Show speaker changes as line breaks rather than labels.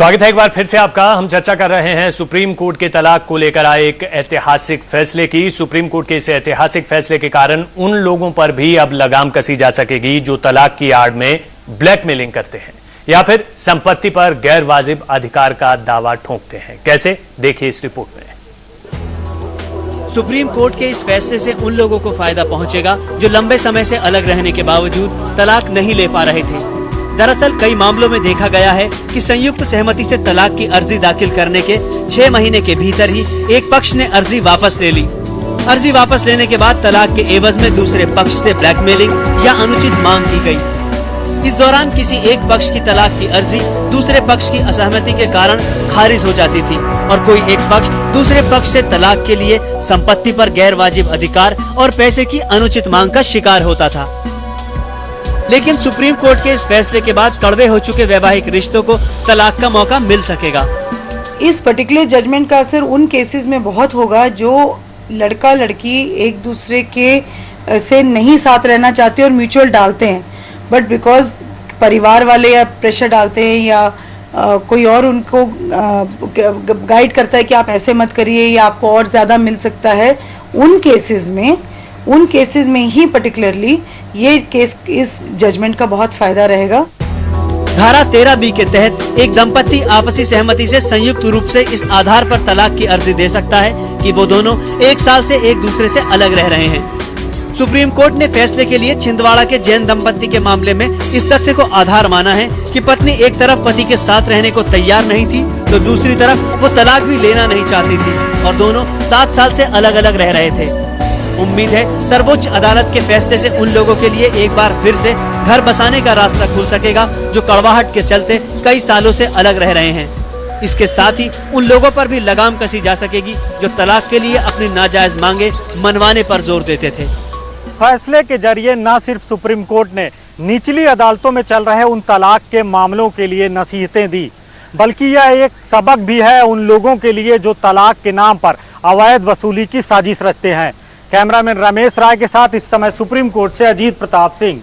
स्वागत है एक बार फिर से आपका। हम चर्चा कर रहे हैं सुप्रीम कोर्ट के तलाक को लेकर आए एक ऐतिहासिक फैसले की। सुप्रीम कोर्ट के इस ऐतिहासिक फैसले के कारण उन लोगों पर भी अब लगाम कसी जा सकेगी जो तलाक की आड़ में ब्लैकमेलिंग करते हैं या फिर संपत्ति पर गैर वाजिब अधिकार का दावा ठोंकते हैं। कैसे, देखिए इस रिपोर्ट में।
सुप्रीम कोर्ट के इस फैसले से उन लोगों को फायदा पहुंचेगा जो लंबे समय से अलग रहने के बावजूद तलाक नहीं ले पा रहे थे। दरअसल कई मामलों में देखा गया है कि संयुक्त सहमति से तलाक की अर्जी दाखिल करने के 6 महीने के भीतर ही एक पक्ष ने अर्जी वापस ले ली। अर्जी वापस लेने के बाद तलाक के एवज में दूसरे पक्ष से ब्लैकमेलिंग या अनुचित मांग की गई। इस दौरान किसी एक पक्ष की तलाक की अर्जी दूसरे पक्ष की असहमति के कारण खारिज हो जाती थी और कोई एक पक्ष दूसरे पक्ष से तलाक के लिए संपत्ति पर गैर वाजिब अधिकार और पैसे की अनुचित मांग का शिकार होता था। लेकिन सुप्रीम कोर्ट के इस फैसले के बाद कड़वे हो चुके वैवाहिक रिश्तों को तलाक का मौका मिल सकेगा।
इस पर्टिकुलर जजमेंट का असर उन केसेस में बहुत होगा जो लड़का लड़की एक दूसरे के से नहीं साथ रहना चाहते और म्यूचुअल डालते हैं, बट बिकॉज परिवार वाले या प्रेशर डालते हैं या कोई और उनको गाइड करता है कि आप ऐसे मत करिए या आपको और ज्यादा मिल सकता है। उन केसेस में ही पर्टिकुलरली ये केस इस जजमेंट का बहुत फायदा रहेगा।
धारा 13B के तहत एक दंपति आपसी सहमति से संयुक्त रूप से इस आधार पर तलाक की अर्जी दे सकता है कि वो दोनों 1 साल से एक दूसरे से अलग रह रहे हैं। सुप्रीम कोर्ट ने फैसले के लिए छिंदवाड़ा के जैन दंपति के मामले में इस तथ्य को आधार माना है कि पत्नी एक तरफ पति के साथ रहने को तैयार नहीं थी तो दूसरी तरफ वो तलाक भी लेना नहीं चाहती थी और दोनों 7 साल से अलग अलग रह रहे थे। उम्मीद है सर्वोच्च अदालत के फैसले से उन लोगों के लिए एक बार फिर से घर बसाने का रास्ता खुल सकेगा जो कड़वाहट के चलते कई सालों से अलग रह रहे हैं। इसके साथ ही उन लोगों पर भी लगाम कसी जा सकेगी जो तलाक के लिए अपनी नाजायज मांगे मनवाने पर जोर देते थे।
फैसले के जरिए न सिर्फ सुप्रीम कोर्ट ने निचली अदालतों में चल रहे उन तलाक के मामलों के लिए नसीहतें दी, बल्कि यह एक सबक भी है उन लोगों के लिए जो तलाक के नाम पर अवैध वसूली की साजिश रचते हैं। कैमरामैन रमेश राय के साथ इस समय सुप्रीम कोर्ट से अजीत प्रताप सिंह।